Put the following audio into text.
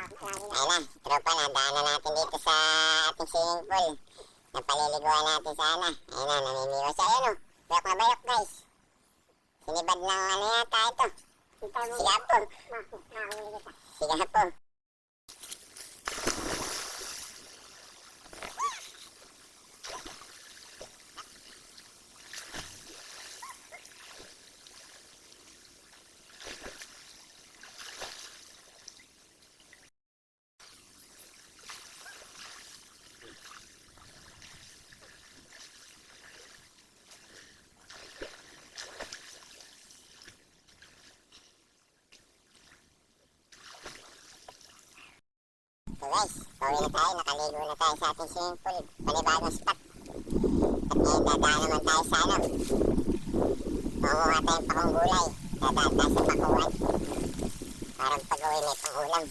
Ayun na, tropa na, daanan natin dito sa ating swimming pool. Napaliliguan natin sana. Ayun na, namimiwas. Ayun o, bayok na bayok guys. Sinibad ng ano yata ito. Sigapo. Sigapo. So guys, pauwi na tayo, nakaligo na tayo sa ating swimming pool, panibagong spot. At ngayon dadaan naman tayo sa ano, makuha tayong pakong gulay, dadaan tayo sa pakuan, parang pag-uwi may pang-ulam.